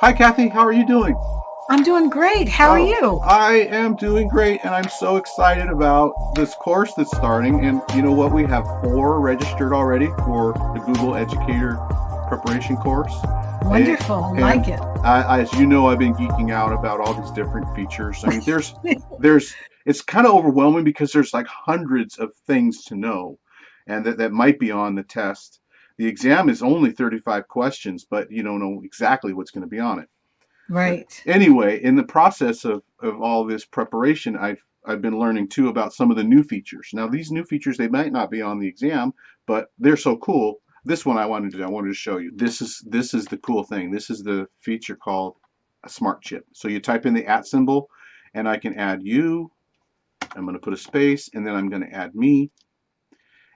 Hi, Cathy. How are you doing? I'm doing great. How are Oh, you? I am doing great, and I'm so excited about this course that's starting. And you know what? We have 4 registered already for the Google Educator Preparation course. And, Wonderful. I and like it. as you know, I've been geeking out about all these different features. I mean, there's, it's kind of overwhelming because there's like hundreds of things to know, and that might be on the test. The exam is only 35 questions, but you don't know exactly what's going to be on it. Right. Anyway, in the process of all this preparation, I've been learning too about some of the new features. Now, these new features, they might not be on the exam, but they're so cool. This one I wanted to show you. This is the cool thing. This is the feature called a smart chip. So you type in the @ symbol, and I can add you. I'm going to put a space, and then I'm going to add me.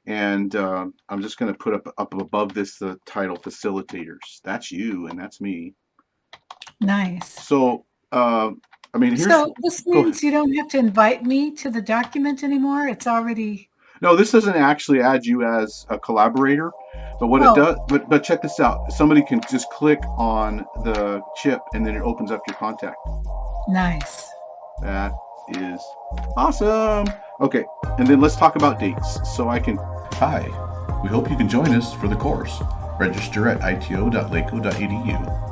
And I'm just going to put up above this the title facilitators. That's you, and that's me. Nice. So, I mean, here's, So this go ahead. means you don't have to invite me to the document anymore. It's already. No, this doesn't actually add you as a collaborator, but what it Oh, does, but check this out. Somebody can just click on the chip and then it opens up your contact. nice. That is awesome. Okay, and then let's talk about dates. So I can. Hi, we hope you can join us for the course. Register at ito.lacoe.edu.